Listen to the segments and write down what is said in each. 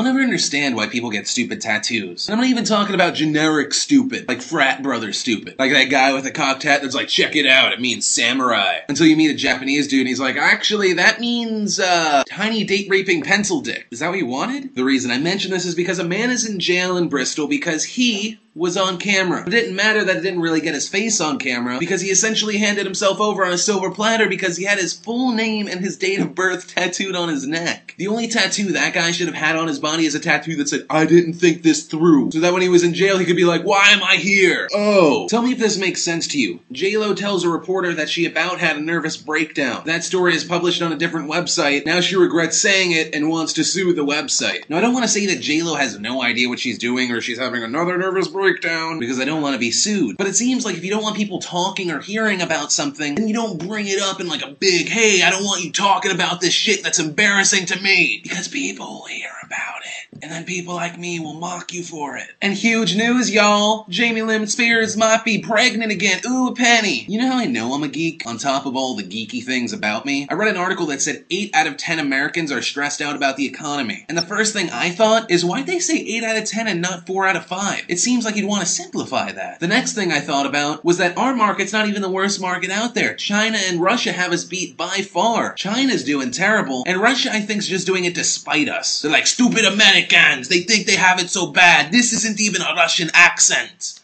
I'll never understand why people get stupid tattoos. And I'm not even talking about generic stupid, like frat brother stupid. Like that guy with a cocked hat that's like, check it out, it means samurai. Until you meet a Japanese dude and he's like, actually, that means, tiny date-raping pencil dick. Is that what you wanted? The reason I mention this is because a man is in jail in Bristol because he was on camera. It didn't matter that it didn't really get his face on camera because he essentially handed himself over on a silver platter because he had his full name and his date of birth tattooed on his neck. The only tattoo that guy should have had on his body is a tattoo that said, I didn't think this through. So that when he was in jail, he could be like, why am I here? Oh. Tell me if this makes sense to you. J-Lo tells a reporter that she about had a nervous breakdown. That story is published on a different website. Now she regrets saying it and wants to sue the website. Now I don't want to say that J-Lo has no idea what she's doing or she's having another nervous breakdown because I don't want to be sued. But it seems like if you don't want people talking or hearing about something, then you don't bring it up in like a big, hey, I don't want you talking about this shit that's embarrassing to me. Because people will hear about it. And then people like me will mock you for it. And huge news, y'all. Jamie Lynn Spears might be pregnant again. Ooh, a penny. You know how I know I'm a geek? On top of all the geeky things about me, I read an article that said 8 out of 10 Americans are stressed out about the economy. And the first thing I thought is, why'd they say 8 out of 10 and not 4 out of 5? It seems like you'd want to simplify that. The next thing I thought about was that our market's not even the worst market out there. China and Russia have us beat by far. China's doing terrible, and Russia, I think, is just doing it to spite us. They're like, stupid Americans, they think they have it so bad. This isn't even a Russian accent.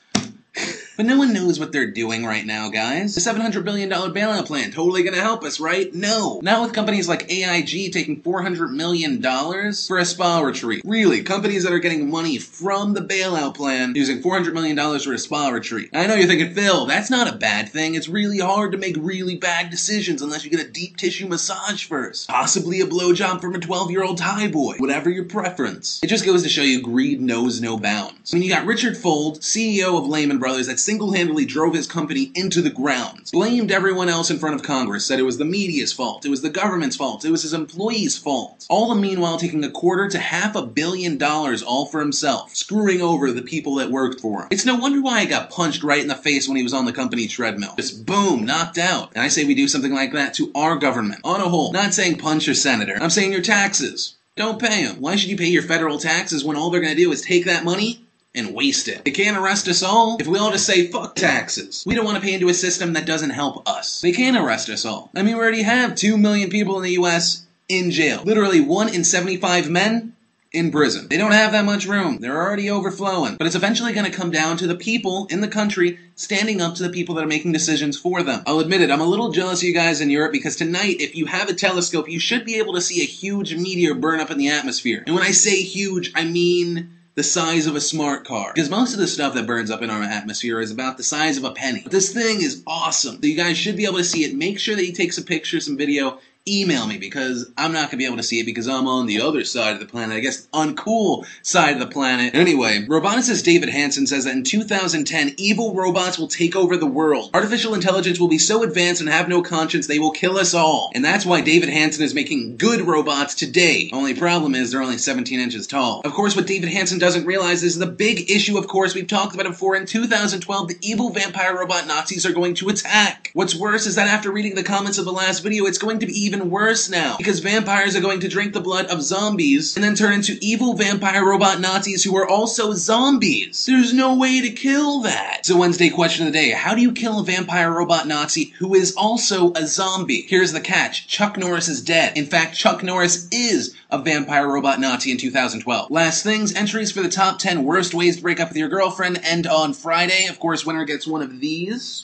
But no one knows what they're doing right now, guys. The $700 billion bailout plan, totally gonna help us, right? No. Not with companies like AIG taking $400 million for a spa retreat. Really, companies that are getting money from the bailout plan using $400 million for a spa retreat. I know you're thinking, Phil, that's not a bad thing. It's really hard to make really bad decisions unless you get a deep tissue massage first. Possibly a blowjob from a 12-year-old Thai boy. Whatever your preference. It just goes to show you greed knows no bounds. I mean, you got Richard Fuld, CEO of Lehman Brothers, that single-handedly drove his company into the ground, blamed everyone else in front of Congress, said it was the media's fault, it was the government's fault, it was his employees' fault. All the meanwhile taking $250 to $500 million all for himself, screwing over the people that worked for him. It's no wonder why he got punched right in the face when he was on the company treadmill. Just boom, knocked out. And I say we do something like that to our government, on a whole. Not saying punch your senator, I'm saying your taxes. Don't pay them. Why should you pay your federal taxes when all they're gonna do is take that money and waste it? They can't arrest us all if we all just say, fuck taxes. We don't want to pay into a system that doesn't help us. They can't arrest us all. I mean, we already have 2 million people in the US in jail. Literally 1 in 75 men in prison. They don't have that much room. They're already overflowing. But it's eventually going to come down to the people in the country standing up to the people that are making decisions for them. I'll admit it, I'm a little jealous of you guys in Europe because tonight, if you have a telescope, you should be able to see a huge meteor burn up in the atmosphere. And when I say huge, I mean the size of a smart car. Because most of the stuff that burns up in our atmosphere is about the size of a penny. But this thing is awesome. So you guys should be able to see it. Make sure that you take some pictures, some video. Email me because I'm not going to be able to see it because I'm on the other side of the planet. I guess uncool side of the planet. Anyway, Roboticist David Hansen says that in 2010, evil robots will take over the world. Artificial intelligence will be so advanced and have no conscience they will kill us all. And that's why David Hansen is making good robots today. Only problem is they're only 17 inches tall. Of course, what David Hansen doesn't realize is the big issue, of course, we've talked about it before. In 2012, the evil vampire robot Nazis are going to attack. What's worse is that after reading the comments of the last video, it's going to be even worse now, because vampires are going to drink the blood of zombies and then turn into evil vampire robot Nazis who are also zombies. There's no way to kill that. So Wednesday question of the day, how do you kill a vampire robot Nazi who is also a zombie? Here's the catch, Chuck Norris is dead. In fact, Chuck Norris is a vampire robot Nazi in 2012. Last things, entries for the top 10 worst ways to break up with your girlfriend end on Friday. Of course, winner gets one of these.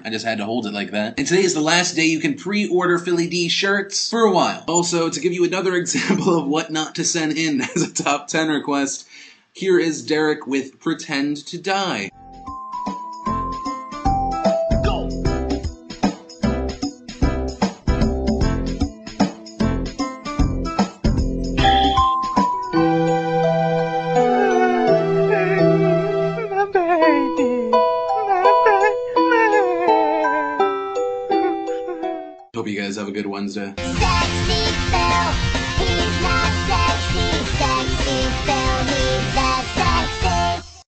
I just had to hold it like that. And today is the last day you can pre-order Philly D shirts for a while. Also, to give you another example of what not to send in as a top 10 request, here is Derek with Pretend to Die. Hope you guys have a good Wednesday. Sexy Phil, he's not sexy Phil.